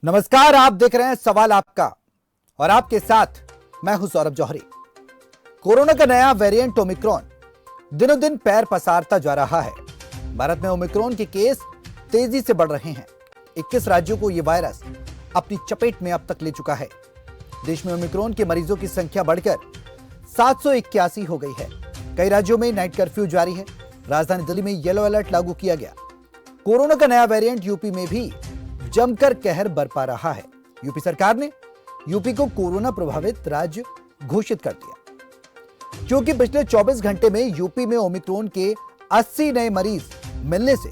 नमस्कार, आप देख रहे हैं सवाल आपका और आपके साथ मैं हूं सौरभ जौहरी। कोरोना का नया वेरिएंट ओमिक्रॉन दिनों दिन पैर पसारता जा रहा है। भारत में ओमिक्रॉन के केस तेजी से बढ़ रहे हैं। 21 राज्यों को यह वायरस अपनी चपेट में अब तक ले चुका है। देश में ओमिक्रॉन के मरीजों की संख्या बढ़कर 781 हो गई है। कई राज्यों में नाइट कर्फ्यू जारी है। राजधानी दिल्ली में येलो अलर्ट लागू किया गया। कोरोना का नया वेरिएंट यूपी में भी जमकर कहर बरपा रहा है। यूपी सरकार ने यूपी को कोरोना प्रभावित राज्य घोषित कर दिया, क्योंकि पिछले 24 घंटे में यूपी में ओमिक्रॉन के 80 नए मरीज मिलने से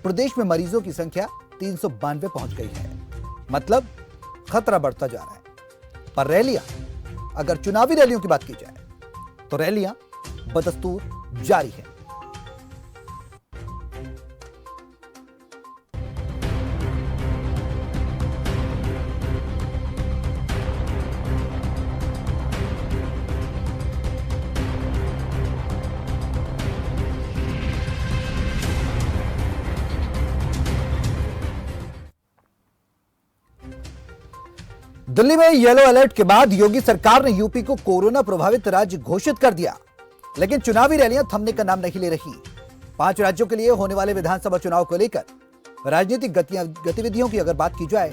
प्रदेश में मरीजों की संख्या 392 पहुंच गई है। मतलब खतरा बढ़ता जा रहा है। पर रैलियां, अगर चुनावी रैलियों की बात की जाए तो रैलियां बदस्तूर जारी है। दिल्ली में येलो अलर्ट के बाद योगी सरकार ने यूपी को कोरोना प्रभावित राज्य घोषित कर दिया, लेकिन चुनावी रैलियां थमने का नाम नहीं ले रही। 5 राज्यों के लिए होने वाले विधानसभा चुनाव को लेकर राजनीतिक गतिविधियों की अगर बात की जाए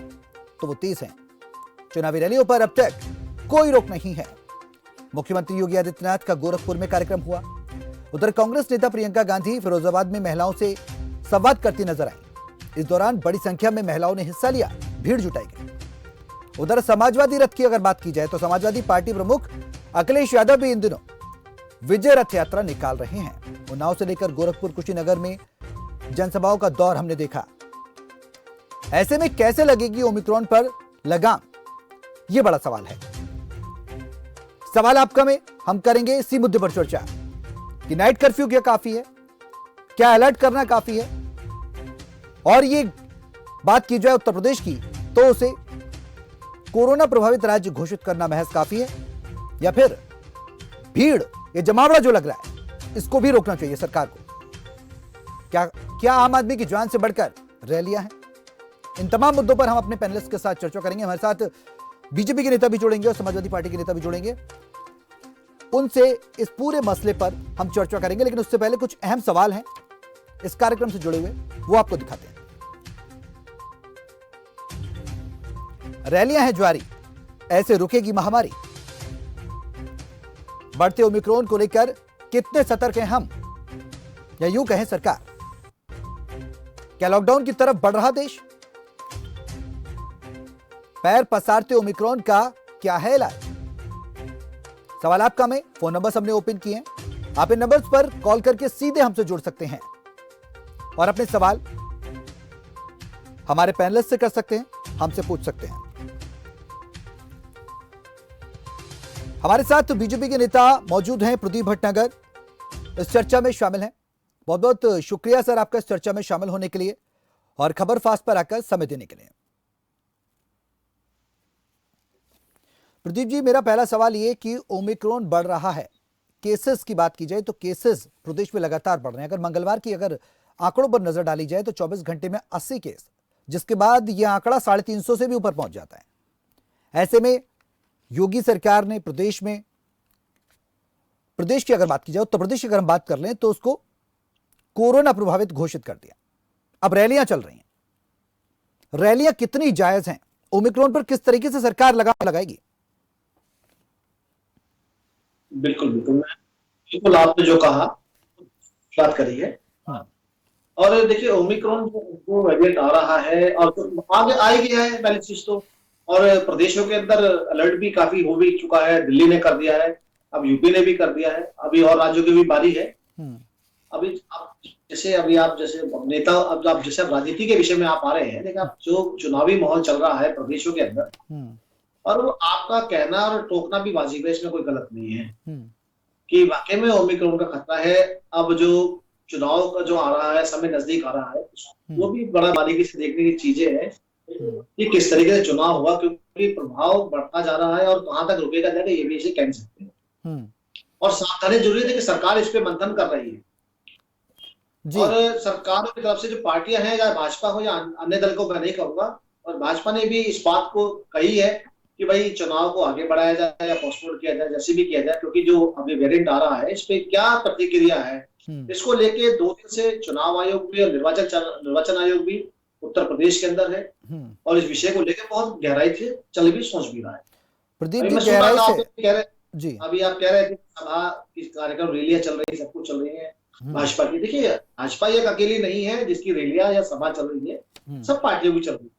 तो वो तेज हैं। चुनावी रैलियों पर अब तक कोई रोक नहीं है। मुख्यमंत्री योगी आदित्यनाथ का गोरखपुर में कार्यक्रम हुआ। उधर कांग्रेस नेता प्रियंका गांधी फिरोजाबाद में महिलाओं से संवाद करती नजर आई। इस दौरान बड़ी संख्या में महिलाओं ने हिस्सा लिया, भीड़ जुटाई गई। उधर समाजवादी रथ की अगर बात की जाए तो समाजवादी पार्टी प्रमुख अखिलेश यादव भी इन दिनों विजय रथ यात्रा निकाल रहे हैं। उन्नाव से लेकर गोरखपुर कुशीनगर में जनसभाओं का दौर हमने देखा। ऐसे में कैसे लगेगी ओमिक्रॉन पर लगाम, यह बड़ा सवाल है। सवाल आपका में हम करेंगे इसी मुद्दे पर चर्चा कि नाइट कर्फ्यू क्या काफी है, क्या अलर्ट करना काफी है, और ये बात की जाए उत्तर प्रदेश की तो उसे कोरोना प्रभावित राज्य घोषित करना महज काफी है, या फिर भीड़, ये जमावड़ा जो लग रहा है, इसको भी रोकना चाहिए सरकार को। क्या आम आदमी की जान से बढ़कर रैलियां हैं? इन तमाम मुद्दों पर हम अपने पैनलिस्ट के साथ चर्चा करेंगे। हमारे साथ बीजेपी के नेता भी जुड़ेंगे और समाजवादी पार्टी के नेता भी जुड़ेंगे। उनसे इस पूरे मसले पर हम चर्चा करेंगे, लेकिन उससे पहले कुछ अहम सवाल हैं इस कार्यक्रम से जुड़े हुए, वो आपको दिखाते हैं। रैलियां हैं जारी, ऐसे रुकेगी महामारी? बढ़ते ओमिक्रॉन को लेकर कितने सतर्क हैं हम, या यूं कहें सरकार? क्या लॉकडाउन की तरफ बढ़ रहा देश? पैर पसारते ओमिक्रॉन का क्या है इलाज? सवाल आपका में फोन नंबर हमने ओपन किए हैं। आप इन नंबर्स पर कॉल करके सीधे हमसे जुड़ सकते हैं और अपने सवाल हमारे पैनलिस्ट से कर सकते हैं, हमसे पूछ सकते हैं। हमारे साथ बीजेपी के नेता मौजूद हैं, प्रदीप भटनागर, इस चर्चा में शामिल हैं। बहुत बहुत शुक्रिया सर आपका इस चर्चा में शामिल होने के लिए और खबर फास्ट पर आकर समय देने के लिए। प्रदीप जी, मेरा पहला सवाल ये कि ओमिक्रॉन बढ़ रहा है, केसेस की बात की जाए तो केसेस प्रदेश में लगातार बढ़ रहे हैं। अगर मंगलवार की अगर आंकड़ों पर नजर डाली जाए तो 24 घंटे में 80 केस, जिसके बाद यह आंकड़ा 350 से भी ऊपर पहुंच जाता है। ऐसे में योगी सरकार ने प्रदेश की अगर बात की जाए, उत्तर प्रदेश की अगर हम बात कर लें तो उसको कोरोना प्रभावित घोषित कर दिया। अब रैलियां चल रही हैं, रैलियां कितनी जायज हैं? ओमिक्रॉन पर किस तरीके से सरकार लगाएगी? बिल्कुल बिल्कुल आपने जो कहा बात करी है। हाँ। और देखिए ओमिक्रॉन जो वेरिएंट आ रहा है और तो आगे आ ही गया है पहली चीज तो, और प्रदेशों के अंदर अलर्ट भी काफी हो भी चुका है। दिल्ली ने कर दिया है, अब यूपी ने भी कर दिया है, अभी और राज्यों की भी बारी है। अभी आप जैसे नेता, अब आप जैसे राजनीति के विषय में आप आ रहे हैं, लेकिन आप जो चुनावी माहौल चल रहा है प्रदेशों के अंदर, और वो आपका कहना और टोकना भी वाजिब है, इसमें कोई गलत नहीं है कि वाकई में ओमिक्रॉन का खतरा है। अब जो चुनाव का जो आ रहा है, समय नजदीक आ रहा है, वो भी बड़ा बारीकी से देखने की चीजें हैं कि किस तरीके से चुनाव हुआ, क्योंकि प्रभाव बढ़ता जा रहा है और कहां तक रुकेगा जाएगा ये भी इसे कह सकते हैं। और सावधानी जरूरी है कि सरकार इस पे मंथन कर रही है जी। और सरकार की तरफ से जो पार्टियां हैं, या भाजपा हो या अन्य दल को मैं नहीं कहूंगा, और भाजपा ने भी इस बात को कही है कि भाई चुनाव को आगे बढ़ाया जाए या पोस्टपोन किया जाए, जैसे भी किया जाए, क्योंकि जो अभी वेरिएंट आ रहा है इस पे क्या प्रतिक्रिया है, इसको लेके 2 दिन से चुनाव आयोग भी और निर्वाचन आयोग भी उत्तर प्रदेश के अंदर है और इस विषय को लेकर बहुत गहराई से चल भी सोच भी रहा है। प्रदीप अभी जी मैं सुन रहा गहराई था से आप कह रहे जी अभी आप कह रहे थे सभा की कार्यक्रम रैलियां चल रही है, सब कुछ चल रही है भाजपा की। देखिए भाजपा एक अकेली नहीं है जिसकी रैलियां या सभा चल रही है, सब पार्टियों की चल रही है।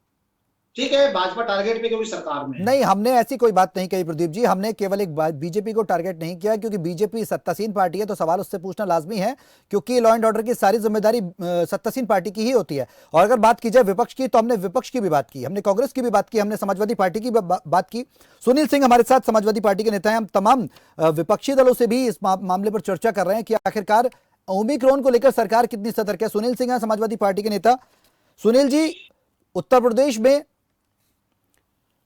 ठीक है, भाजपा टारगेट पे क्योंकि सरकार में है। नहीं, हमने ऐसी कोई बात नहीं कही प्रदीप जी। हमने केवल एक बात बीजेपी को टारगेट नहीं किया, क्योंकि बीजेपी सत्तासीन पार्टी है तो सवाल उससे पूछना लाजमी है, क्योंकि लॉ एंड ऑर्डर की सारी जिम्मेदारी सत्तासीन पार्टी की ही होती है। और अगर बात की जाए विपक्ष की, तो हमने विपक्ष की भी बात की, हमने कांग्रेस की भी बात की, हमने समाजवादी पार्टी की बात की। सुनील सिंह हमारे साथ समाजवादी पार्टी के नेता हैं। हम तमाम विपक्षी दलों से भी इस मामले पर चर्चा कर रहे हैं कि आखिरकार ओमिक्रॉन को लेकर सरकार कितनी सतर्क है। सुनील सिंह है समाजवादी पार्टी के नेता। सुनील जी, उत्तर प्रदेश में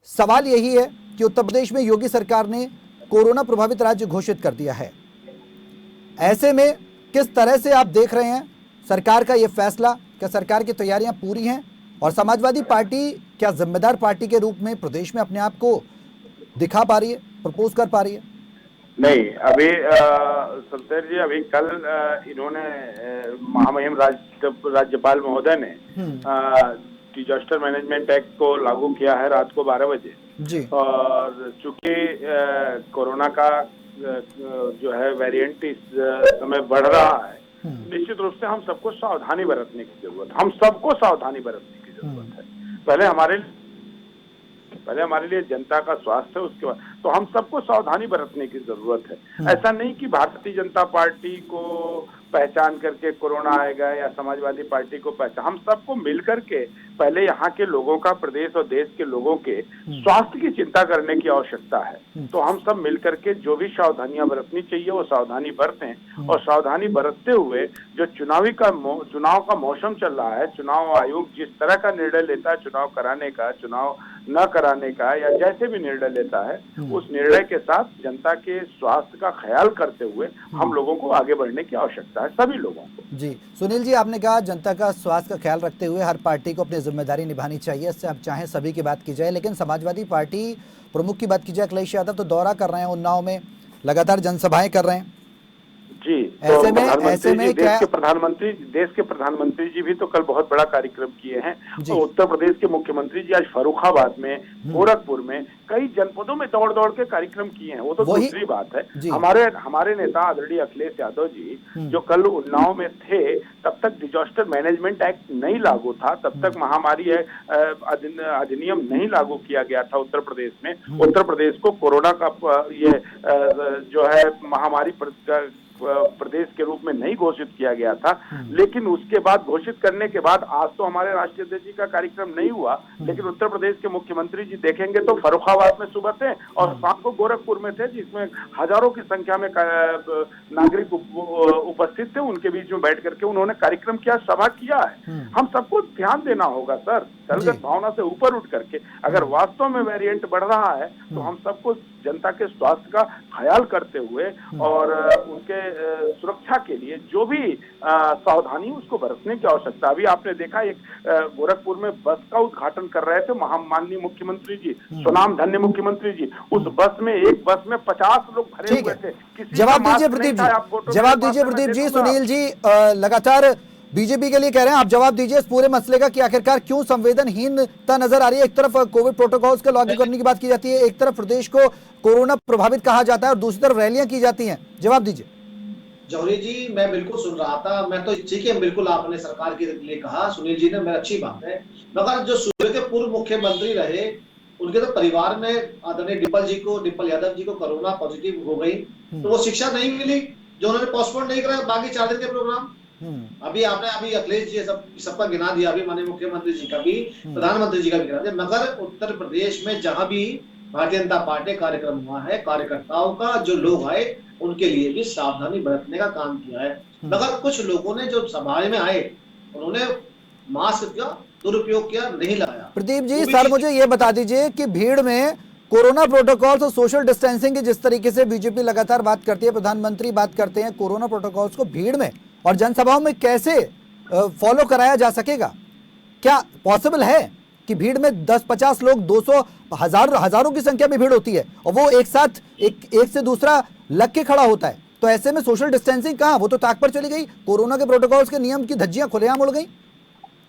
सवाल यही है कि उत्तर प्रदेश में योगी सरकार ने कोरोना प्रभावित राज्य घोषित कर दिया है। ऐसे में किस तरह से आप देख रहे हैं सरकार का यह फैसला? क्या सरकार की तैयारियां पूरी हैं और समाजवादी पार्टी क्या जिम्मेदार पार्टी के रूप में प्रदेश में अपने आप को दिखा पा रही है, प्रपोज कर पा रही है? नहीं, अभी सुखदेव जी, अभी कल इन्होंने महामहिम राज्यपाल महोदय ने डिजास्टर मैनेजमेंट एक्ट को लागू किया है रात को 12 बजे जी। और चूंकि कोरोना का जो है वेरिएंट इस समय बढ़ रहा है, निश्चित रूप से हम सबको सावधानी बरतने की जरूरत है। हम सबको सावधानी बरतने की जरूरत है। पहले हमारे लिए जनता का स्वास्थ्य है, उसके बाद तो हम सबको सावधानी बरतने की जरूरत है। ऐसा नहीं कि भारतीय जनता पार्टी को पहचान करके कोरोना आएगा या समाजवादी पार्टी को पहचान, हम सबको मिलकर के पहले यहाँ के लोगों का, प्रदेश और देश के लोगों के स्वास्थ्य की चिंता करने की आवश्यकता है। तो हम सब मिलकर के जो भी सावधानियां बरतनी चाहिए वो सावधानी बरतें और सावधानी बरतते हुए जो चुनाव का मौसम चल रहा है, चुनाव आयोग जिस तरह का निर्णय लेता है चुनाव कराने का, चुनाव न कराने का या जैसे भी निर्णय लेता है, उस निर्णय के साथ जनता के स्वास्थ्य का ख्याल करते हुए हम लोगों को आगे बढ़ने की आवश्यकता है, सभी लोगों को। जी सुनील जी, आपने कहा जनता का स्वास्थ्य का ख्याल रखते हुए हर पार्टी को अपनी जिम्मेदारी निभानी चाहिए। इससे आप चाहें सभी की बात की जाए, लेकिन समाजवादी पार्टी प्रमुख की बात की जाए, अखिलेश यादव तो दौरा कर रहे हैं, उन्नाव में लगातार जनसभाएं कर रहे हैं जी। ऐसे तो में देश के प्रधानमंत्री जी भी तो कल बहुत बड़ा कार्यक्रम किए हैं। तो उत्तर प्रदेश के मुख्यमंत्री जी आज फर्रुखाबाद में, गोरखपुर में, कई जनपदों में दौड़ दौड़ के कार्यक्रम किए हैं। वो तो दूसरी बात है। हमारे नेता आदरणीय अखिलेश यादव जी जो कल उन्नाव में थे, तब तक डिजास्टर मैनेजमेंट एक्ट नहीं लागू था, तब तक महामारी अधिनियम नहीं लागू किया गया था उत्तर प्रदेश में। उत्तर प्रदेश को कोरोना का ये जो है महामारी प्रदेश के रूप में नहीं घोषित किया गया था। लेकिन उसके बाद घोषित करने के बाद आज तो हमारे राष्ट्रीय अध्यक्ष जी का कार्यक्रम नहीं हुआ, लेकिन उत्तर प्रदेश के मुख्यमंत्री जी देखेंगे तो फर्रुखाबाद में सुबह थे और शाम को गोरखपुर में थे, जिसमें हजारों की संख्या में नागरिक उपस्थित थे। उनके बीच में बैठ करके उन्होंने कार्यक्रम किया, सभा किया है। हम सबको ध्यान देना होगा सर, दलगत भावना से ऊपर उठ करके। अगर वास्तव में वेरिएंट बढ़ रहा है तो हम सबको जनता के स्वास्थ्य का ख्याल करते हुए और उनके सुरक्षा के लिए जो भी सावधानी उसको बरतने की आवश्यकता। अभी आपने देखा एक गोरखपुर में बस का उद्घाटन कर रहे थे माननीय मुख्यमंत्री जी, स्वनाम धन्य मुख्यमंत्री जी। उस बस में, एक बस में 50 लोग भरे हुए थे। जवाब दीजिए प्रदीप जी, जवाब दीजिए प्रदीप जी। सुनील जी लगातार बीजेपी के लिए कह रहे हैं, आप जवाब दीजिए इस पूरे मसले का कि आखिरकार क्यों संवेदनहीनता नजर आ रही है। एक तरफ कोविड प्रोटोकॉल्स का लागू करने की बात की जाती है, एक तरफ प्रदेश को कोरोना प्रभावित कहा जाता है और दूसरी तरफ रैलियां की जाती हैं। जवाब दीजिए। जौहरी जी, मैं बिल्कुल सुन रहा था। मैं तो ठीक है, बिल्कुल आपने सरकार के लिए कहा, सुनील जी ने, मेरी अच्छी बात है। मगर जो सूबे के पूर्व मुख्यमंत्री रहे, उनके तो परिवार में आदरणीय डिम्पल यादव जी को कोरोना पॉजिटिव हो गई, तो वो शिक्षा नहीं मिली जो उन्होंने पोस्टपोन नहीं करा बाकी 4 दिन के प्रोग्राम। अभी अखिलेश जी सबका गिना दिया, अभी माननीय मुख्यमंत्री जी का भी, प्रधानमंत्री जी का भी गिना दिया। मगर उत्तर प्रदेश में जहां भी भारतीय जनता पार्टी कार्यक्रम हुआ है, कार्यकर्ताओं का जो लोग आए उनके लिए भी सावधानी बरतने का काम किया है। मगर कुछ लोगों ने जो सभा में आए उन्होंने मास्क का दुरुपयोग किया, नहीं लगाया। प्रदीप जी सर, मुझे ये बता दीजिए कि भीड़ में कोरोना प्रोटोकॉल्स और सोशल डिस्टेंसिंग की जिस तरीके से बीजेपी लगातार बात करती है, प्रधानमंत्री बात करते हैं, कोरोना प्रोटोकॉल्स को भीड़ में और जनसभाओं में कैसे फॉलो कराया जा सकेगा? क्या पॉसिबल है कि कि भीड़ में 10-50 लोग, 200, हजारों की संख्या में भीड़ होती है और वो एक साथ एक से दूसरा लग के खड़ा होता है। तो ऐसे में सोशल डिस्टेंसिंग कहाँ, वो तो ताक पर चली गई। कोरोना के प्रोटोकॉल्स के नियम की धज्जियां खुलेआम उड़ गई।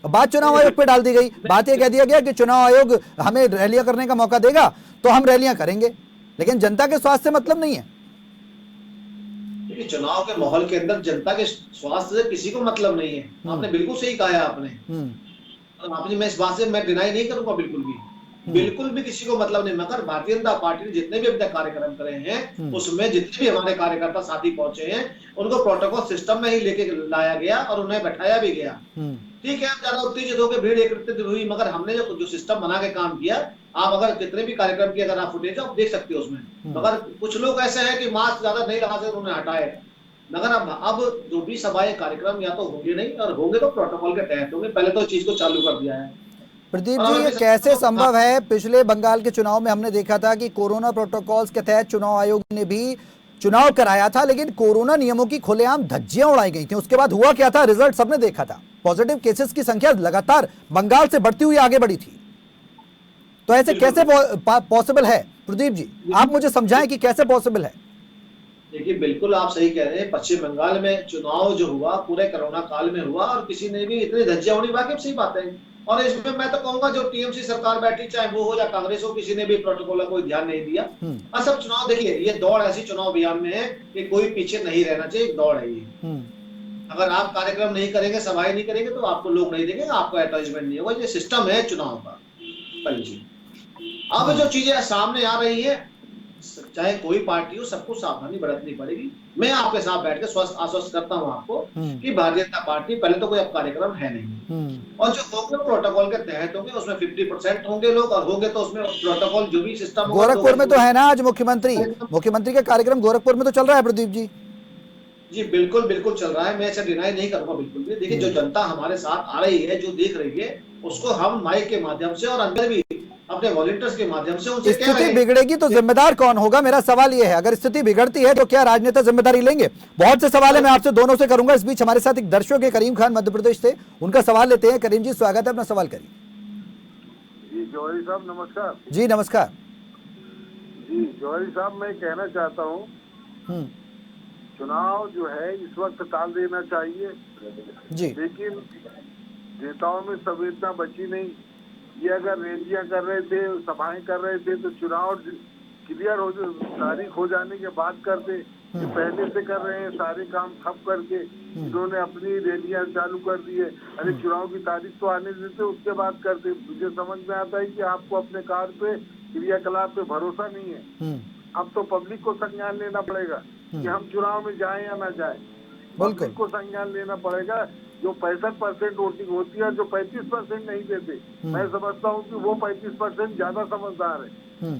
बात चुनाव आयोग पे डाल दी गई। बात यह कह दिया गया कि चुनाव आयोग हमें रैलियां करने का मौका देगा तो हम रैलियां करेंगे, लेकिन जनता के स्वास्थ्य से मतलब नहीं है। देखिए, चुनाव के माहौल के अंदर जनता के स्वास्थ्य से किसी को मतलब नहीं है। आपने बिल्कुल सही कहा है आपने मैं इस बात से मैं डिनाई नहीं करूंगा, बिल्कुल भी किसी को मतलब नहीं। मगर भारतीय जनता पार्टी ने जितने भी अब तक कार्यक्रम करे हैं उसमें जितने भी हमारे कार्यकर्ता साथी पहुंचे हैं उनको प्रोटोकॉल सिस्टम में ही लेके लाया गया और उन्हें बैठाया भी गया। ठीक है, ज्यादा उत्तेजित होकर भीड़ एकत्रित हुई, मगर हमने जो सिस्टम बना के काम किया, आप अगर कितने भी कार्यक्रम की अगर आप फुटेज आप देख सकते हो उसमें। मगर कुछ लोग ऐसे हैं कि मास्क ज्यादा नहीं लगा सकते, उन्हें हटाए। मगर अब जो भी सभाएं कार्यक्रम या तो होंगे नहीं, और होंगे तो प्रोटोकॉल के तहत होंगे। पहले तो चीज को चालू कर दिया है। प्रदीप जी, ये कैसे संभव है? पिछले बंगाल के चुनाव में हमने देखा था कि कोरोना प्रोटोकॉल्स के तहत चुनाव आयोग ने भी चुनाव कराया था, लेकिन कोरोना नियमों की खुलेआम धज्जियां उड़ाई गई थी। उसके बाद हुआ क्या था, रिजल्ट सबने देखा था। पॉजिटिव केसेस की संख्या लगातार बंगाल से बढ़ती हुई आगे बढ़ी थी। तो ऐसे कैसे पॉसिबल है? प्रदीप जी, आप मुझे समझाएं कि कैसे पॉसिबल है। देखिए, बिल्कुल आप सही कह रहे हैं। पश्चिम बंगाल में चुनाव जो हुआ पूरे कोरोना काल में हुआ और किसी ने भी इतनी धज्जियां उड़ी, वाकई सही बात है। और इसमें मैं तो कहूंगा जो टीएमसी सरकार बैठी, चाहे वो हो या कांग्रेस हो, किसी ने भी प्रोटोकॉल का कोई ध्यान नहीं दिया। सब चुनाव, देखिए ये दौड़ ऐसी चुनाव अभियान में है कि कोई पीछे नहीं रहना चाहिए, एक दौड़ है ये। अगर आप कार्यक्रम नहीं करेंगे, सभाएं नहीं करेंगे तो आपको लोग नहीं देंगे, आपको एडवर्टाइजमेंट नहीं होगा। ये सिस्टम है चुनाव का। अब जो चीजें सामने आ रही है, चाहे कोई पार्टी हो, सबको सावधानी बरतनी पड़ेगी। मैं आपके साथ बैठ के स्वस्थ आश्वस्त करता हूं आपको कि भारतीय जनता पार्टी पहले तो कोई अब कार्यक्रम है नहीं, और जो होंगे प्रोटोकॉल के तहत होंगे, उसमें 50% होंगे लोग, और होंगे तो उसमें प्रोटोकॉल जो भी सिस्टम होगा। गोरखपुर में तो है ना आज मुख्यमंत्री का कार्यक्रम गोरखपुर में तो चल रहा है प्रदीप जी। जी बिल्कुल बिल्कुल चल रहा है, मैं इसे डिनाई नहीं करूंगा बिल्कुल भी। देखिए, जो जनता हमारे साथ आ रही है, जो देख रही है, उसको हम माइक के माध्यम से और अंदर भी अपने वॉलंटियर्स के माध्यम से उनसे कह रहे हैं। स्थिति बिगड़ेगी तो जिम्मेदार कौन होगा? मेरा सवाल यह है, अगर स्थिति बिगड़ती है तो क्या राजनेता जिम्मेदारी लेंगे? बहुत से सवाल है, मैं आपसे दोनों से करूंगा। इस बीच हमारे साथ एक दर्शक है करीम खान मध्य प्रदेश से, उनका सवाल लेते हैं। करीम जी, स्वागत है, अपना सवाल करिए। जी जौहरी साहब नमस्कार। जी नमस्कार। जी जौहरी साहब, मैं कहना चाहता हूँ चुनाव जो है इस वक्त टाल देना चाहिए जी, लेकिन नेताओं में संवेदना बची नहीं। ये अगर रैलियां कर रहे थे, सभाएं कर रहे थे तो चुनाव क्लियर हो, तारीख हो जाने के बाद करते। ये पहले से कर रहे हैं, सारे काम ठप करके इन्होंने अपनी रैलियां चालू कर दी है। अरे चुनाव की तारीख तो आने देते, उसके बाद करते। मुझे समझ में आता है कि आपको अपने कार्य पे, क्रियाकलाप पे भरोसा नहीं है। अब तो पब्लिक को संज्ञान लेना पड़ेगा कि हम चुनाव में जाएं या ना जाएं। पब्लिक को संज्ञान लेना पड़ेगा। जो 65% वोटिंग होती है, जो 35% नहीं देते, मैं समझता हूँ कि वो 35% ज्यादा समझदार है।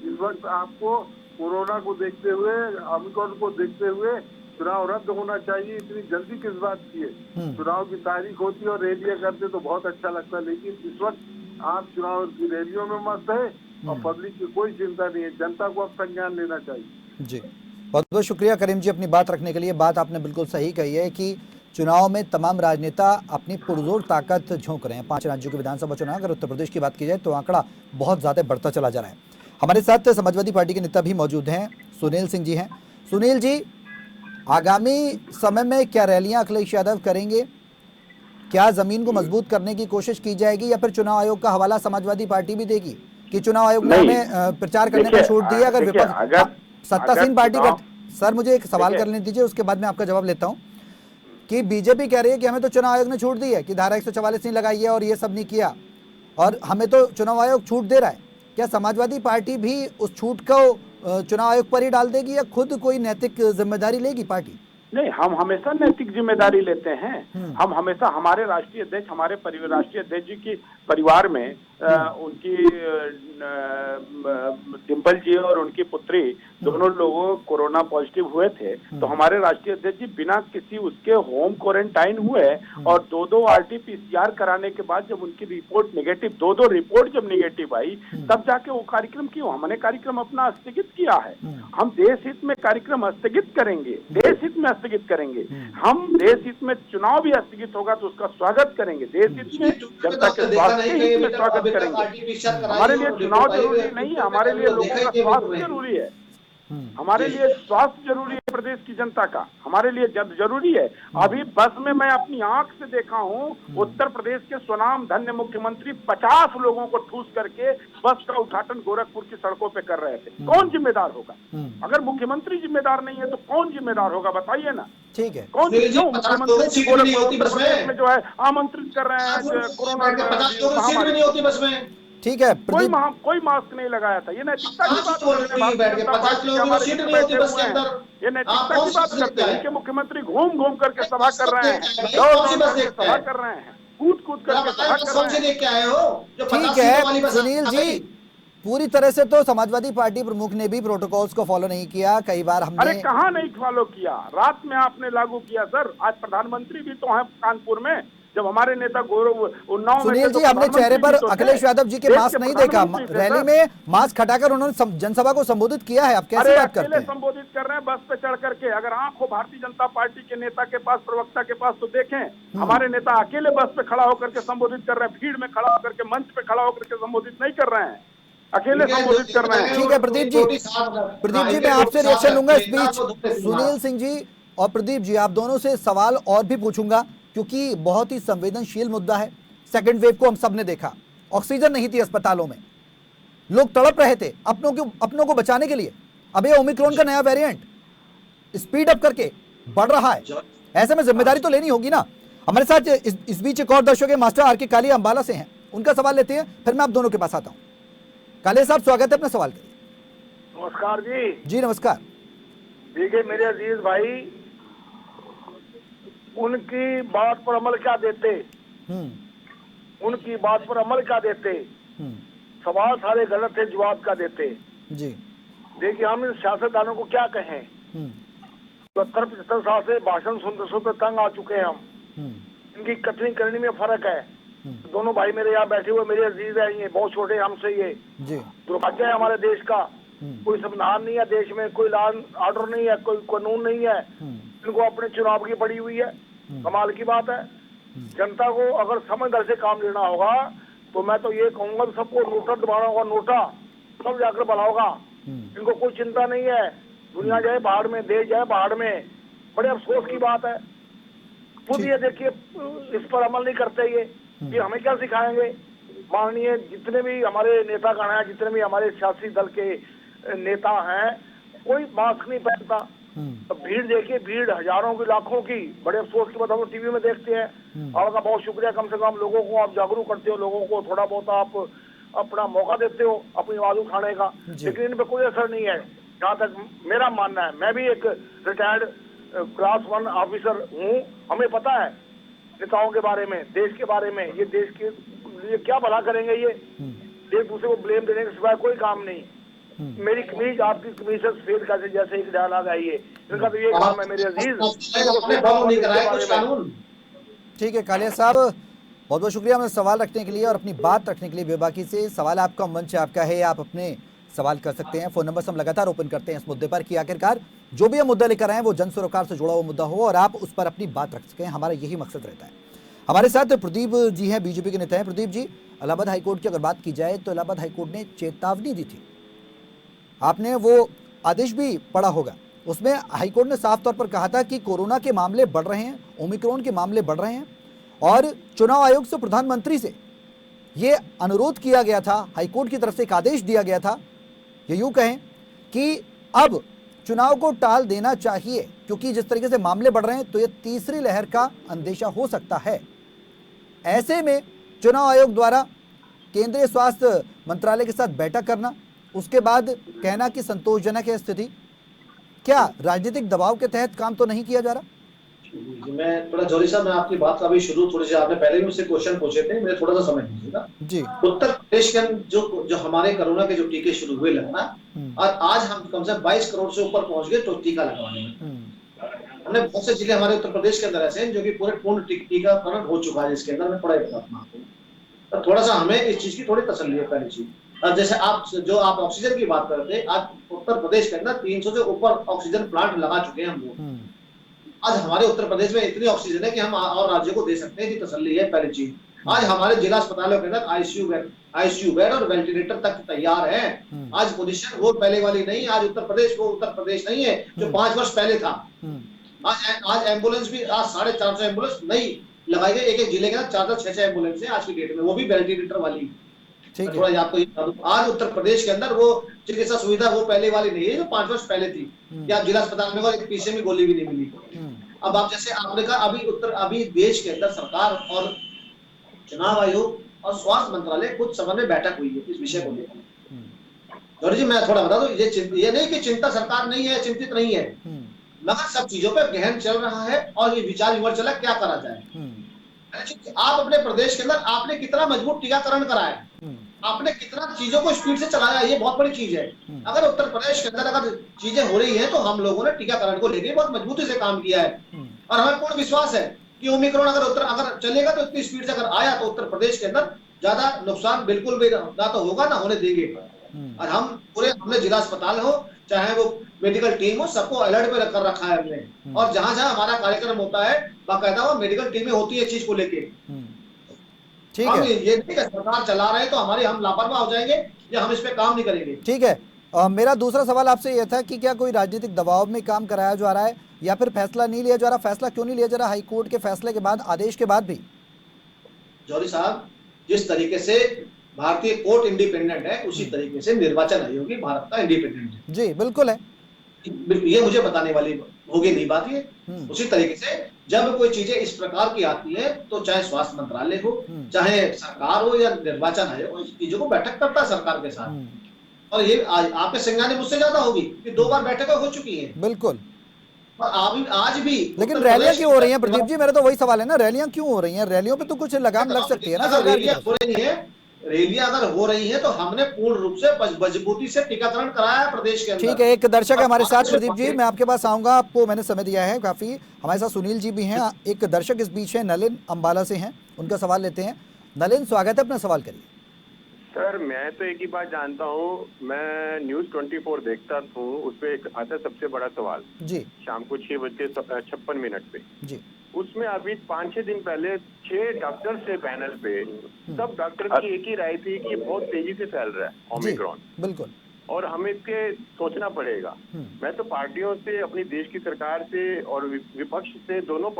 इस वक्त आपको कोरोना को देखते हुए, ओमिक्रॉन को देखते हुए चुनाव रद्द होना चाहिए। इतनी जल्दी किस बात की है? चुनाव की तारीख होती है और रैलियां करते तो बहुत अच्छा लगता है, लेकिन इस वक्त आप चुनाव की रैलियों में मस्त है और पब्लिक की कोई चिंता नहीं है। जनता को अब संज्ञान लेना चाहिए। जी, बहुत बहुत शुक्रिया करीम जी अपनी बात रखने के लिए। बात आपने बिल्कुल सही कही है कि चुनाव में तमाम राजनेता अपनी पुरजोर ताकत झोंक रहे हैं। 5 राज्यों के विधानसभा चुनाव, अगर उत्तर प्रदेश की बात की जाए तो आंकड़ा बहुत ज्यादा बढ़ता चला जा रहा है। हमारे साथ समाजवादी पार्टी के नेता भी मौजूद हैं, सुनील सिंह जी हैं। सुनील जी, आगामी समय में क्या रैलियां अखिलेश यादव करेंगे? क्या जमीन को मजबूत करने की कोशिश की जाएगी, या फिर चुनाव आयोग का हवाला समाजवादी पार्टी भी देगी कि चुनाव आयोग ने हमें प्रचार करने का छूट दी है? अगर विपक्ष सत्तासीन पार्टी का, सर मुझे एक सवाल करने दीजिए, उसके बाद मैं आपका जवाब लेता हूं। कि बीजेपी कह रही है कि हमें तो चुनाव आयोग ने छूट दी है कि धारा 144 नहीं लगाई है और ये सब नहीं किया, और हमें तो चुनाव आयोग छूट दे रहा है। क्या समाजवादी पार्टी भी उस छूट को चुनाव आयोग पर ही डाल देगी, या खुद कोई नैतिक जिम्मेदारी लेगी पार्टी? नहीं, हम हमेशा नैतिक जिम्मेदारी लेते हैं। हम हमेशा, हमारे राष्ट्रीय अध्यक्ष, हमारे राष्ट्रीय अध्यक्ष जी की परिवार में उनकी डिम्पल जी और उनकी पुत्री दोनों लोगों कोरोना पॉजिटिव हुए थे, तो हमारे राष्ट्रीय अध्यक्ष जी बिना किसी उसके होम क्वारंटाइन हुए और 2-2 RT-PCR कराने के बाद जब उनकी रिपोर्ट नेगेटिव, 2-2 रिपोर्ट जब नेगेटिव आई, तब जाके वो कार्यक्रम क्यों, हमने कार्यक्रम अपना स्थगित किया है। हम देश हित में कार्यक्रम स्थगित करेंगे, देश हित में स्थगित करेंगे। हम देश हित में चुनाव भी स्थगित होगा तो उसका स्वागत करेंगे, देश हित में जनता के स्वास्थ्य हित में स्वागत करेंगे। हमारे लिए चुनाव जरूरी नहीं है, हमारे लिए लोगों का स्वास्थ्य जरूरी है, हमारे लिए स्वास्थ्य जरूरी है, प्रदेश की जनता का हमारे लिए जरूरी है। अभी बस में मैं अपनी आंख से देखा हूं, उत्तर प्रदेश के स्वनाम धन्य मुख्यमंत्री 50 लोगों को ठूस करके बस का उद्घाटन गोरखपुर की सड़कों पे कर रहे थे। कौन जिम्मेदार होगा? अगर मुख्यमंत्री जिम्मेदार नहीं है तो कौन जिम्मेदार होगा, बताइए ना। ठीक है, कौन मुख्यमंत्री गोरखपुर में जो है आमंत्रित कर रहे हैं कोरोना, ठीक है। कोई मास्क नहीं लगाया था। ये नैतिकता की बात करते हैं, ये नैतिकता की बात करते हैं कि मुख्यमंत्री घूम घूम करके सभा कर रहे हैं, सभा कर रहे हैं, कूद कूद करके सभा कर रहे हैं। ठीक है सुनील जी, पूरी तरह से तो समाजवादी पार्टी प्रमुख ने भी प्रोटोकॉल्स को फॉलो नहीं किया। कई बार हमने, अरे कहाँ नहीं फॉलो किया, रात में आपने लागू किया सर। आज प्रधानमंत्री भी तो है कानपुर में, जब हमारे नेता उन्नाव सुनील जी, हमने चेहरे पर अखिलेश यादव जी के मास्क नहीं देखा, रैली में मास्क हटाकर उन्होंने जनसभा को संबोधित किया है। आप कैसे बात करते हैं? संबोधित कर रहे हैं बस पे चढ़ करके। अगर आंख हो भारतीय जनता पार्टी के नेता के पास, प्रवक्ता के पास, तो देखें हमारे नेता अकेले बस पे खड़ा होकर के संबोधित कर रहे हैं, भीड़ में खड़ा होकर के, मंच पे खड़ा होकर के संबोधित नहीं कर रहे हैं, अकेले संबोधित कर रहे हैं। ठीक है प्रदीप जी, मैं आपसे रिएक्शन लूंगा इस बीच। सुनील सिंह जी और प्रदीप जी, आप दोनों से सवाल और भी पूछूंगा क्योंकि बहुत ही संवेदनशील मुद्दा है। सेकंड वेव को हम सब ने देखा, ऑक्सीजन नहीं थी अस्पतालों में, लोग तड़प रहे थे अपनों को बचाने के लिए। अब ये ओमिक्रॉन का नया वेरिएंट स्पीड अप करके बढ़ रहा है, ऐसे में जिम्मेदारी तो लेनी होगी ना। हमारे साथ इस बीच एक और दर्शक है, मास्टर आर के कालिया अंबाला से हैं, उनका सवाल लेते हैं, फिर मैं आप दोनों के पास आता हूं। कालिया साहब, स्वागत है अपने सवाल के लिए। नमस्कार जी। जी नमस्कार। देखिए मेरे अजीज भाई, उनकी बात पर अमल क्या देते, उनकी बात पर अमल क्या देते, सवाल सारे गलत है, जवाब क्या देते जी। देखिए हम इन सियासतदानों को क्या कहें, 70-75 साल से भाषण सुनते सुनते तंग आ चुके हैं हम। इनकी कथनी करनी में फर्क है। दोनों भाई मेरे यहाँ बैठे हुए मेरे अजीज हैं, ये बहुत छोटे हमसे, ये दुर्भाग्य है हमारे देश का। कोई संविधान नहीं है देश में, कोई लॉ ऑर्डर नहीं है, कोई कानून नहीं है, इनको अपने चुनाव की पड़ी हुई है। कमाल की बात है। जनता को अगर समझदार से काम लेना होगा तो मैं तो ये कहूंगा सबको नोटा दबाना होगा, नोटा सब जाकर भला होगा। इनको कोई चिंता नहीं है, दुनिया जाए बाहर में, देश जाए बाहर में। बड़े अफसोस की बात है। खुद ये देखिए इस पर अमल नहीं करते ये हमें क्या सिखाएंगे। माननीय जितने भी हमारे नेतागण हैं, जितने भी हमारे सियासी दल के नेता हैं, कोई मास्क नहीं पहनता। तो भीड़ देखिए, भीड़ हजारों की, लाखों की। बड़े अफसोस की बात हम टीवी में देखते हैं। आपका बहुत शुक्रिया, कम से कम लोगों को आप जागरूक करते हो, लोगों को थोड़ा बहुत आप अपना मौका देते हो अपनी आवाज उठाने का, लेकिन इन पर कोई असर नहीं है जहाँ तक मेरा मानना है। मैं भी एक रिटायर्ड क्लास 1 ऑफिसर हूँ, हमें पता है नेताओं के बारे में, देश के बारे में। ये देश के लिए क्या भला करेंगे, ये एक दूसरे को ब्लेम देने के सिवाय कोई काम नहीं। मेरी कमीज आपकी कमीज से सफेद का जैसे एक डायलॉग है ये, इनका तो ये काम है मेरे अजीज। ठीक है कालिया साहब, बहुत बहुत शुक्रिया हमें सवाल रखने के लिए और अपनी बात रखने के लिए बेबाकी से। सवाल आपका, मंच आपका है, आप अपने सवाल कर सकते हैं। फोन नंबर से हम लगातार ओपन करते हैं इस मुद्दे पर कि आखिरकार जो भी हम मुद्दा लेकर आए वो जन सरोकार से जुड़ा हुआ मुद्दा हो और आप उस पर अपनी बात रख सकें, हमारा यही मकसद रहता है। हमारे साथ प्रदीप जी हैं, बीजेपी के नेता हैं। प्रदीप जी, इलाहाबाद हाईकोर्ट की अगर बात की जाए तो इलाहाबाद हाईकोर्ट ने चेतावनी दी थी, आपने वो आदेश भी पढ़ा होगा। उसमें हाईकोर्ट ने साफ तौर पर कहा था कि कोरोना के मामले बढ़ रहे हैं, ओमिक्रॉन के मामले बढ़ रहे हैं और चुनाव आयोग से, प्रधानमंत्री से ये अनुरोध किया गया था, हाईकोर्ट की तरफ से एक आदेश दिया गया था, ये यूं कहें कि अब चुनाव को टाल देना चाहिए क्योंकि जिस तरीके से मामले बढ़ रहे हैं तो ये तीसरी लहर का अंदेशा हो सकता है। ऐसे में चुनाव आयोग द्वारा केंद्रीय स्वास्थ्य मंत्रालय के साथ बैठक करना, उसके बाद कहना कि संतोषजनक है स्थिति, क्या राजनीतिक दबाव के तहत काम तो नहीं किया जा रहा? जी, मैं थोड़ा जौहरी साहब, मैं आपकी बात का अभी शुरू थोड़ी सी, आपने पहले भी मुझसे क्वेश्चन पूछे थे, मुझे थोड़ा सा समय दीजिएगा। जी। उत्तर प्रदेश के अंदर जो जो हमारे कोरोना के जो टीके शुरू हुए लगना, और आज हम कम से कम 22 करोड़ से ऊपर पहुंच गए तो टीका लगवाने में। हमने बहुत से जिले हमारे उत्तर प्रदेश के अंदर ऐसे हैं जो कि पूर्ण टीकाकरण हो चुका है, जिसके अंदर मैं थोड़ा बताता हूँ। तो थोड़ा सा हमें इस चीज की थोड़ी तसल्ली है। पहली चीज, अब जैसे आप ऑक्सीजन की बात करते हैं, आज उत्तर प्रदेश के अंदर 300 से ऊपर ऑक्सीजन प्लांट लगा चुके हैं हम लोग। आज हमारे उत्तर प्रदेश में इतनी ऑक्सीजन है कि हम और राज्यों को दे सकते हैं, तसल्ली है पहली चीज। आज हमारे जिला अस्पतालों के अंदर आईसीयू बेड और वेंटिलेटर तक तैयार है। आज पोजीशन वो पहले वाली नहीं, आज उत्तर प्रदेश नहीं है जो 5 वर्ष पहले था। आज एम्बुलेंस भी, आज 450 एम्बुलेंस नई लगाई गई, एक जिले के अंदर 4-6 एम्बुलेंस है आज की डेट में, वो भी वेंटिलेटर वाली। थोड़ा आपको आज उत्तर प्रदेश के अंदर वो चिकित्सा सुविधा वो पहले वाली नहीं है जो 5 वर्ष पहले थी, कि आप जिला अस्पताल में एक पीछे में गोली भी नहीं मिली। अब आप जैसे आपने कहा, अभी देश के अंदर सरकार और चुनाव आयोग और स्वास्थ्य मंत्रालय कुछ समन्वय बैठक हुई है इस विषय को लेकर। गौरी जी, मैं थोड़ा बता दूं, ये नहीं कि चिंता सरकार नहीं है, चिंतित नहीं है, मगर सब चीजों पर गहन चल रहा है और ये विचार विमर्श चला क्या करा जाए। आप अपने प्रदेश के अंदर आपने कितना मजबूत टीकाकरण कराया, आपने कितना चीजों को स्पीड से चलाया, ये बहुत बड़ी चीज है। अगर उत्तर प्रदेश के अंदर अगर चीजें हो रही हैं तो हम लोगों ने टीकाकरण को लेकर बहुत मजबूती से काम किया है, और हमें पूर्ण विश्वास है कि ओमिक्रॉन अगर चलेगा तो इतनी स्पीड से अगर आया तो उत्तर प्रदेश के अंदर ज्यादा नुकसान बिल्कुल भी ना तो होगा ना होने देंगे। और हमने जिला अस्पताल हो चाहे वो मेडिकल टीम हो, सबको अलर्ट पे कर रखा है हमने, और जहां जहां हमारा कार्यक्रम होता है बाकायदा वो मेडिकल टीमें होती है चीज को लेके। ठीक हम है, ये नहीं कि सरकार चला रहे तो हम लापरवाह हो जाएंगे या हम इस पे काम नहीं करेंगे। ठीक है। मेरा दूसरा सवाल आपसे यह था कि क्या कोई राजनीतिक दबाव में काम कराया जा रहा है या फिर फैसला नहीं लिया जा रहा? फैसला क्यों नहीं लिया जा रहा हाईकोर्ट के फैसले के बाद, आदेश के बाद भी? जौहरी साहब, जिस तरीके से भारतीय कोर्ट इंडिपेंडेंट है उसी तरीके से निर्वाचन आयोग भी भारत का इंडिपेंडेंट है। जी बिल्कुल है, ये मुझे बताने वाली होगी नहीं बात ये। उसी तरीके से जब कोई चीजें इस प्रकार की आती है तो चाहे स्वास्थ्य मंत्रालय हो, चाहे सरकार हो या निर्वाचन आयोग, इस चीजों को बैठक करता है सरकार के साथ। और ये आपके संज्ञान मुझसे ज्यादा होगी कि 2 बार बैठकें हो चुकी हैं। बिल्कुल। और आज भी लेकिन रैलियां क्यों हो रही हैं प्रदीप जी? मेरा तो वही सवाल है ना, रैलियां क्यों हो रही हैं? रैलियों पे तो कुछ लगाम लग सकती है ना सरकार की। रैलियां अगर हो रही है तो हमने पूर्ण रूप से मजबूती से टीकाकरण कराया है प्रदेश के अंदर। ठीक है, एक दर्शक है हमारे साथ प्रदीप जी, मैं आपके पास आऊंगा, आपको मैंने समय दिया है काफी। हमारे साथ सुनील जी भी हैं, एक दर्शक इस बीच है, नलिन अंबाला से हैं, उनका सवाल लेते हैं। नलिन, स्वागत है, अपना सवाल करिए। सर, मैं तो एक ही बात जानता हूँ, मैं न्यूज 24 देखता हूँ, उस पे आता है सबसे बड़ा सवाल जी, शाम को 6:56 पे जी। उसमें अभी 5-6 दिन पहले 6 डॉक्टर से पैनल पे सब डॉक्टर की एक ही राय थी कि बहुत तेजी से फैल रहा है ओमिक्रॉन। बिल्कुल। और हमें इसके सोचना पड़ेगा। मैं तो पार्टियों से, अपनी देश की सरकार से और विपक्ष से दोनों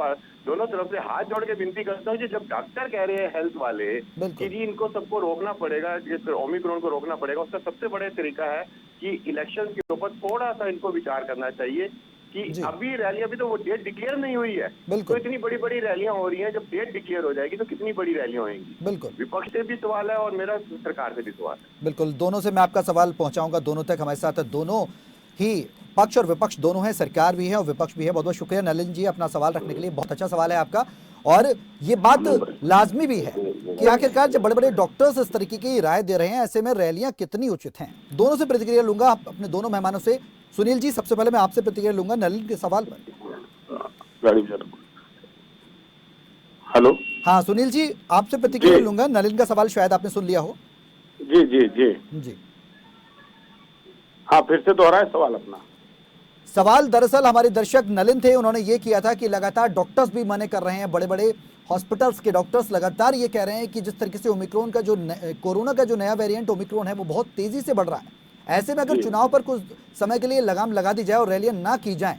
तरफ से हाथ जोड़ के विनती करता हूँ कि जब डॉक्टर कह रहे हैं हेल्थ वाले कि जी इनको सबको रोकना पड़ेगा, ओमिक्रॉन को रोकना पड़ेगा, उसका सबसे बड़ा तरीका है कि इलेक्शन के ऊपर थोड़ा सा इनको विचार करना चाहिए कि अभी रैली, अभी तो वो डेट डिक्लेयर नहीं हुई है, तो इतनी बड़ी बड़ी रैलियां हो रही हैं, जब डेट डिक्लेयर हो जाएगी तो कितनी बड़ी रैलियां होंगी। बिल्कुल, विपक्ष से भी सवाल है और मेरा सरकार से भी सवाल है। बिल्कुल, दोनों से मैं आपका सवाल पहुंचाऊंगा, दोनों तक हमारे साथ दोनों ही पक्ष और विपक्ष दोनों है, सरकार भी है और विपक्ष भी है। बहुत बहुत शुक्रिया नलिन जी अपना सवाल रखने के लिए, बहुत अच्छा सवाल है आपका। और ये बात लाजमी भी है कि आखिरकार जब बड़े बड़े डॉक्टर्स इस तरीके की राय दे रहे हैं, ऐसे में रैलियां कितनी उचित हैं। दोनों से प्रतिक्रिया लूंगा, अपने दोनों मेहमानों से। सुनील जी, सबसे पहले मैं आपसे प्रतिक्रिया लूंगा नलिन के सवाल पर। हेलो, हाँ सुनील जी, आपसे प्रतिक्रिया लूंगा, नलिन का सवाल शायद आपने सुन लिया हो। जी जी जी जी, हाँ, फिर से दोहराए सवाल अपना। सवाल दरअसल हमारे दर्शक नलिन थे, उन्होंने ये किया था कि लगातार डॉक्टर्स भी मने कर रहे हैं, बड़े बड़े हॉस्पिटल्स के डॉक्टर्स लगातार ये कह रहे हैं कि जिस तरीके से ओमिक्रॉन का जो कोरोना का जो नया वेरिएंट ओमिक्रॉन है वो बहुत तेजी से बढ़ रहा है। ऐसे में अगर चुनाव पर कुछ समय के लिए लगाम लगा दी जाए और रैलियां ना की जाएं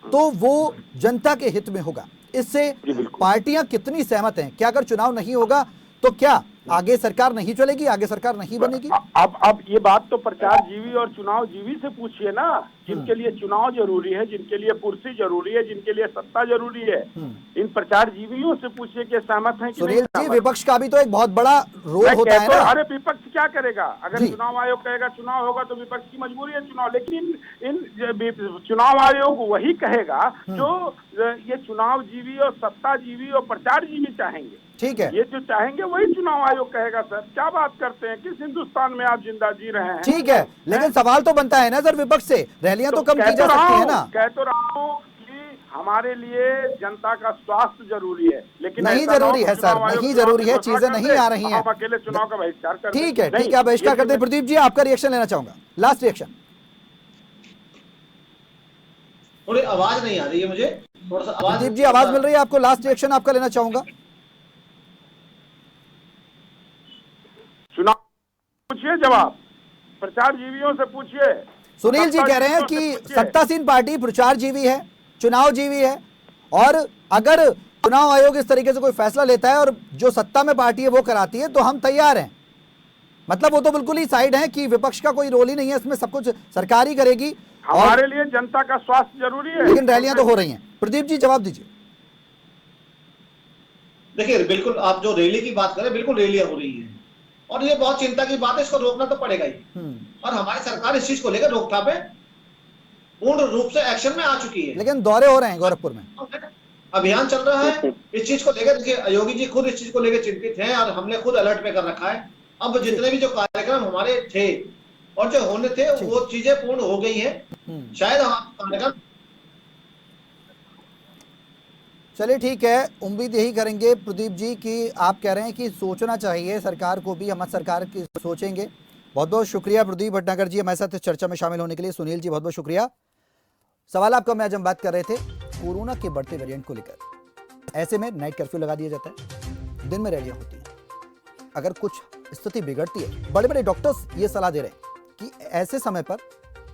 तो वो जनता के हित में होगा। इससे पार्टियां कितनी सहमत हैं? क्या अगर चुनाव नहीं होगा तो क्या आगे सरकार नहीं चलेगी, आगे सरकार नहीं बनेगी? अब ये बात तो प्रचार जीवी और चुनाव जीवी से पूछिए ना, जिनके लिए चुनाव जरूरी है, जिनके लिए कुर्सी जरूरी है, जिनके लिए सत्ता जरूरी है, इन प्रचार जीवियों से पूछिए कि सहमत हैं कि नहीं। सुनील जी, विपक्ष का भी तो एक बहुत बड़ा रोल होता है ना। अरे विपक्ष क्या करेगा? अगर जी। चुनाव आयोग कहेगा चुनाव होगा तो विपक्ष की मजबूरी है चुनाव, लेकिन इन चुनाव आयोग वही कहेगा जो ये चुनाव जीवी और सत्ता जीवी और प्रचार जीवी चाहेंगे। ठीक है, ये जो चाहेंगे वही चुनाव आयोग कहेगा। सर क्या बात करते हैं? किस हिंदुस्तान में आप जिंदा जी रहे हैं? ठीक है, लेकिन सवाल तो बनता है ना सर, विपक्ष से रैलियां तो कम की जा सकती है ना। कह तो रहा हूं कि हमारे लिए जनता का स्वास्थ्य जरूरी है, लेकिन नहीं जरूरी है सर, नहीं जरूरी है, चीजें नहीं आ रही हैं। हम अकेले चुनाव का बहिष्कार करते हैं। ठीक है, ठीक है, आप बहिष्कार करते हैं। प्रदीप जी, आपका रिएक्शन लेना चाहूंगा, लास्ट रिएक्शन। थोड़ी आवाज नहीं आ रही है मुझे, थोड़ा सा आवाज। प्रदीप जी, आवाज मिल रही है आपको? लास्ट रिएक्शन आपका लेना चाहूंगा। चुनाव पूछिए, जवाब प्रचार जीवियों से पूछिए। सुनील जी कह रहे हैं कि सत्तासीन पार्टी प्रचार जीवी है, चुनाव जीवी है, और अगर चुनाव आयोग इस तरीके से कोई फैसला लेता है और जो सत्ता में पार्टी है वो कराती है तो हम तैयार हैं। मतलब वो तो बिल्कुल ही साइड है कि विपक्ष का कोई रोल ही नहीं है इसमें, सब कुछ सरकार ही करेगी। हमारे लिए जनता का स्वास्थ्य जरूरी है, लेकिन रैलियां तो हो रही हैं। प्रदीप जी, जवाब दीजिए। देखिए, बिल्कुल आप जो रैली की बात करें, बिल्कुल रैलियां हो रही है और ये बहुत चिंता की बात है, इसको रोकना तो पड़ेगा ही। और हमारी सरकार इस चीज को लेकर रोकथाम पे पूर्ण रूप से एक्शन में आ चुकी है। लेकिन दौरे हो रहे हैं गोरखपुर में, अभियान चल रहा है इस चीज को लेकर। देखिए, योगी जी खुद इस चीज को लेकर चिंतित हैं और हमने खुद अलर्ट पे कर रखा है। अब जितने भी जो कार्यक्रम हमारे थे और जो होने थे वो चीजें पूर्ण हो गई हैं। शायद हम कार्यक्रम, चलिए ठीक है, उम्मीद यही करेंगे प्रदीप जी कि आप कह रहे हैं कि सोचना चाहिए सरकार को भी, हम सरकार की सोचेंगे। बहुत बहुत शुक्रिया प्रदीप भटनागर जी हमारे साथ इस चर्चा में शामिल होने के लिए। सुनील जी, बहुत बहुत शुक्रिया। सवाल आपका मैं आज हम बात कर रहे थे कोरोना के बढ़ते वेरिएंट को लेकर। ऐसे में नाइट कर्फ्यू लगा दिया जाता है, दिन में रैलियां होती हैं। अगर कुछ स्थिति बिगड़ती है, बड़े बड़े डॉक्टर्स ये सलाह दे रहे हैं कि ऐसे समय पर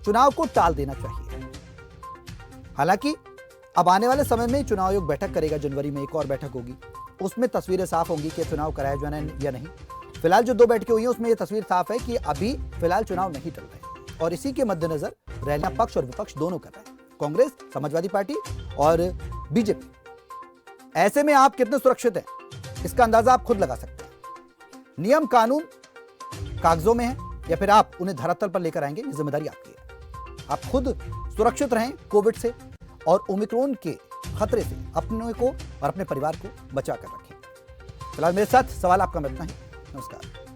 चुनाव को टाल देना चाहिए। हालांकि अब आने वाले समय में चुनाव आयोग बैठक करेगा, जनवरी में एक और बैठक होगी, उसमें तस्वीरें साफ होंगी कि चुनाव कराया जाना है या नहीं। फिलहाल जो 2 बैठकें हुई हैं उसमें यह तस्वीर साफ है कि अभी फिलहाल चुनाव नहीं टल रहे, और इसी के मद्देनजर रैलियां पक्ष और विपक्ष दोनों कर रहे हैं, कांग्रेस, समाजवादी पार्टी और बीजेपी। ऐसे में आप कितने सुरक्षित हैं इसका अंदाजा आप खुद लगा सकते हैं। नियम कानून कागजों में है या फिर आप उन्हें धरातल पर लेकर आएंगे, ये जिम्मेदारी आपकी है। आप खुद सुरक्षित रहें कोविड से और ओमिक्रॉन के खतरे से अपने को और अपने परिवार को बचा कर रखें। फिलहाल मेरे साथ सवाल आपका इतना ही। नमस्कार।